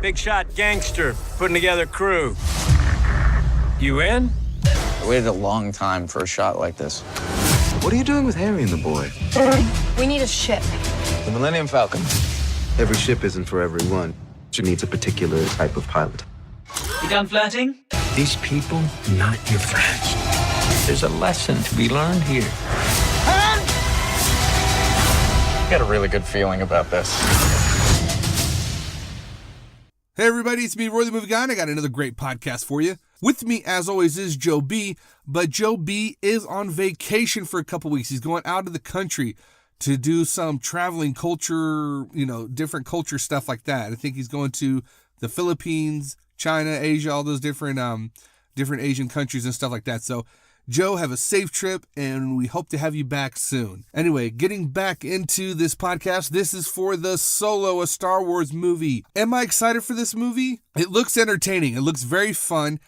Big shot gangster, putting together crew. You in? I waited a long time for a shot like this. What are you doing with Harry and the boy? We need a ship. The Millennium Falcon. Every ship isn't for everyone. It needs a particular type of pilot. You done flirting? These people, not your friends. There's a lesson to be learned here. I got a really good feeling about this. Hey everybody, it's me, Roy the Movie Guy, and I got another great podcast for you. With me, as always, is Joe B, but Joe B is on vacation for a couple weeks. He's going out of the country to do some traveling culture, different culture stuff like that. I think he's going to the Philippines, China, Asia, all those different Asian countries and stuff like that. So, Joe, have a safe trip, and we hope to have you back soon. Anyway, getting back into this podcast, this is for the Solo, a Star Wars movie. Am I excited for this movie? It looks entertaining. It looks very fun.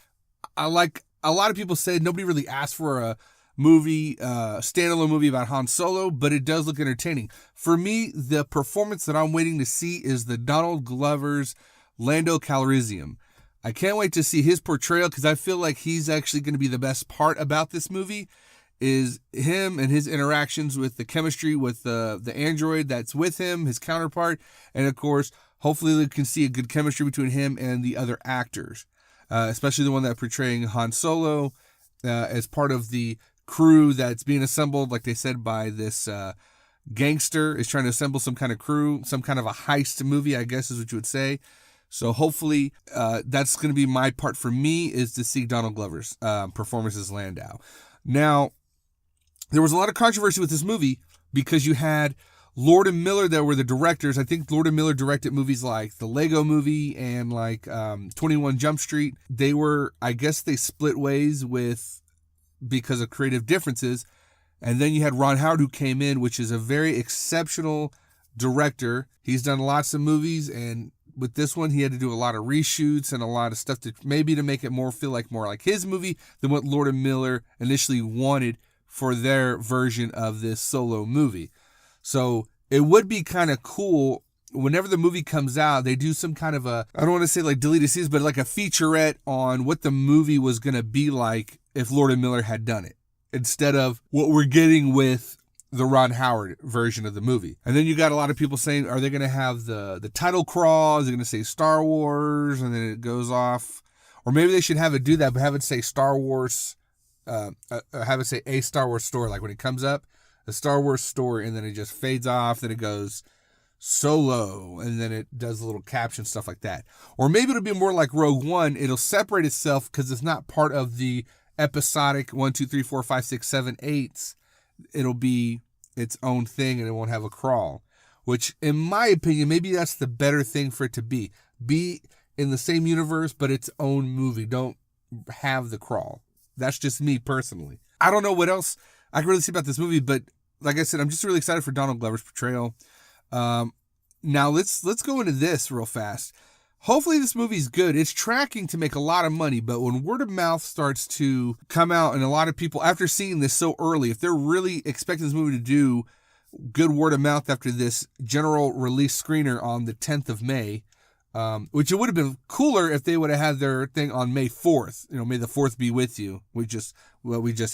A lot of people said nobody really asked for a movie, standalone movie about Han Solo, but it does look entertaining. For me, the performance that I'm waiting to see is the Donald Glover's Lando Calrissian. I can't wait to see his portrayal because I feel like he's actually going to be the best part about this movie is him and his interactions with the chemistry with the android that's with him, his counterpart, and of course, hopefully we can see a good chemistry between him and the other actors, especially the one that's portraying Han Solo as part of the crew that's being assembled, like they said, by this gangster is trying to assemble some kind of crew, some kind of a heist movie, I guess is what you would say. So hopefully that's going to be my part for me is to see Donald Glover's performance as Lando. Now, there was a lot of controversy with this movie because you had Lord and Miller that were the directors. I think Lord and Miller directed movies like the Lego Movie and like 21 Jump Street. They split ways because of creative differences. And then you had Ron Howard who came in, which is a very exceptional director. He's done lots of movies, and with this one, he had to do a lot of reshoots and a lot of stuff to make it more like his movie than what Lord and Miller initially wanted for their version of this Solo movie. So it would be kind of cool whenever the movie comes out, they do some kind of I don't want to say like deleted scenes, but like a featurette on what the movie was going to be like if Lord and Miller had done it instead of what we're getting with the Ron Howard version of the movie. And then you got a lot of people saying, are they going to have the title crawl? Is it going to say Star Wars? And then it goes off. Or maybe they should have it do that, but have it say Star Wars, have it say a Star Wars story. Like when it comes up, a Star Wars story, and then it just fades off. Then it goes Solo, and then it does a little caption, stuff like that. Or maybe it'll be more like Rogue One. It'll separate itself because it's not part of the episodic 1, 2, 3, 4, 5, 6, 7, 8. It'll be its own thing and it won't have a crawl, which in my opinion, maybe that's the better thing for it to be in the same universe, but its own movie. Don't have the crawl. That's just me personally. I don't know what else I can really say about this movie, but like I said, I'm just really excited for Donald Glover's portrayal. Now let's go into this real fast. Hopefully this movie's good. It's tracking to make a lot of money, but when word of mouth starts to come out and a lot of people, after seeing this so early, if they're really expecting this movie to do good word of mouth after this general release screener on the 10th of May, which it would have been cooler if they would have had their thing on May 4th. May the 4th be with you. We just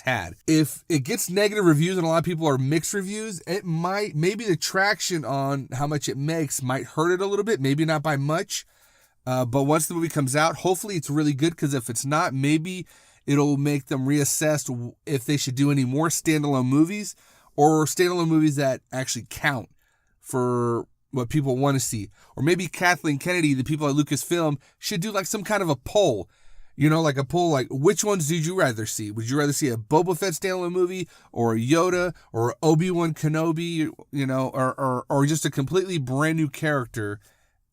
had. If it gets negative reviews and a lot of people are mixed reviews, maybe the traction on how much it makes might hurt it a little bit, maybe not by much. But once the movie comes out, hopefully it's really good, because if it's not, maybe it'll make them reassess if they should do any more standalone movies or standalone movies that actually count for what people want to see. Or maybe Kathleen Kennedy, the people at Lucasfilm, should do like some kind of a poll. Like a poll, like which ones did you rather see? Would you rather see a Boba Fett standalone movie or a Yoda or Obi-Wan Kenobi, or just a completely brand new character?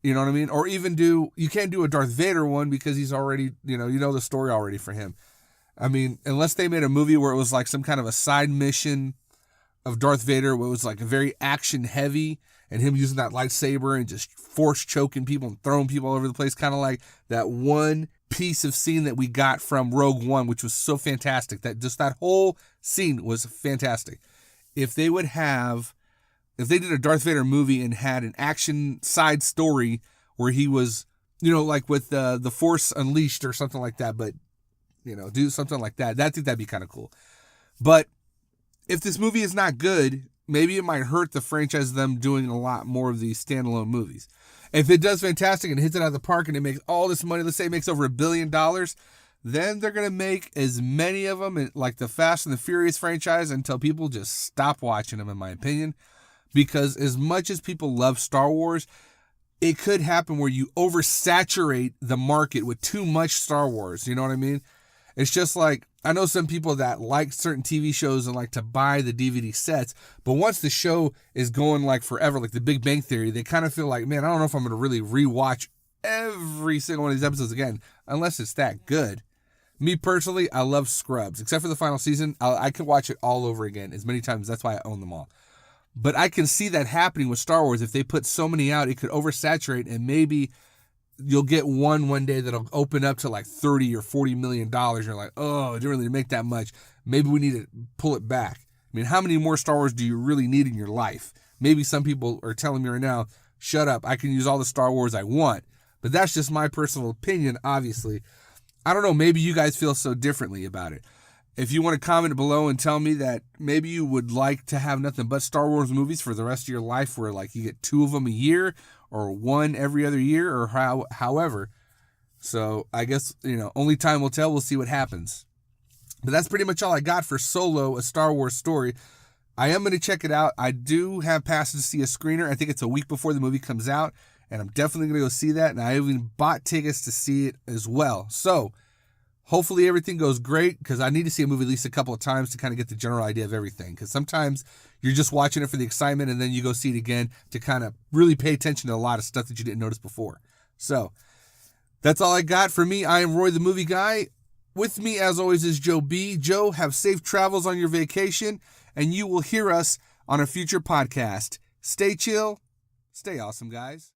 You know what I mean? Or even you can't do a Darth Vader one because he's already, you know the story already for him. I mean, unless they made a movie where it was like some kind of a side mission of Darth Vader where it was like a very action heavy and him using that lightsaber and just force choking people and throwing people all over the place. Kind of like that one piece of scene that we got from Rogue One, which was so fantastic. That whole scene was fantastic. If they did a Darth Vader movie and had an action side story where he was like with the Force Unleashed or something like that, but, do something like that. I think that'd be kind of cool. But if this movie is not good, maybe it might hurt the franchise of them doing a lot more of these standalone movies. If it does fantastic and hits it out of the park and it makes all this money, let's say it makes over $1 billion, then they're going to make as many of them like the Fast and the Furious franchise until people just stop watching them, in my opinion. Because as much as people love Star Wars, it could happen where you oversaturate the market with too much Star Wars. You know what I mean? It's just like, I know some people that like certain TV shows and like to buy the DVD sets, but once the show is going like forever, like The Big Bang Theory, they kind of feel like, man, I don't know if I'm going to really rewatch every single one of these episodes again, unless it's that good. Me personally, I love Scrubs, except for the final season. I could watch it all over again as many times. That's why I own them all. But I can see that happening with Star Wars. If they put so many out, it could oversaturate, and maybe you'll get one day that'll open up to like $30 or $40 million. You're like, oh, it didn't really make that much. Maybe we need to pull it back. I mean, how many more Star Wars do you really need in your life? Maybe some people are telling me right now, shut up, I can use all the Star Wars I want. But that's just my personal opinion, obviously. I don't know, maybe you guys feel so differently about it. If you want to comment below and tell me that maybe you would like to have nothing but Star Wars movies for the rest of your life, where like you get 2 of them a year or 1 every other year, or however. So I guess, only time will tell. We'll see what happens. But that's pretty much all I got for Solo, a Star Wars story. I am going to check it out. I do have passes to see a screener. I think it's a week before the movie comes out, and I'm definitely going to go see that. And I even bought tickets to see it as well. So hopefully everything goes great, because I need to see a movie at least a couple of times to kind of get the general idea of everything. Because sometimes you're just watching it for the excitement, and then you go see it again to kind of really pay attention to a lot of stuff that you didn't notice before. So that's all I got for me. I am Roy the Movie Guy. With me, as always, is Joe B. Joe, have safe travels on your vacation, and you will hear us on a future podcast. Stay chill. Stay awesome, guys.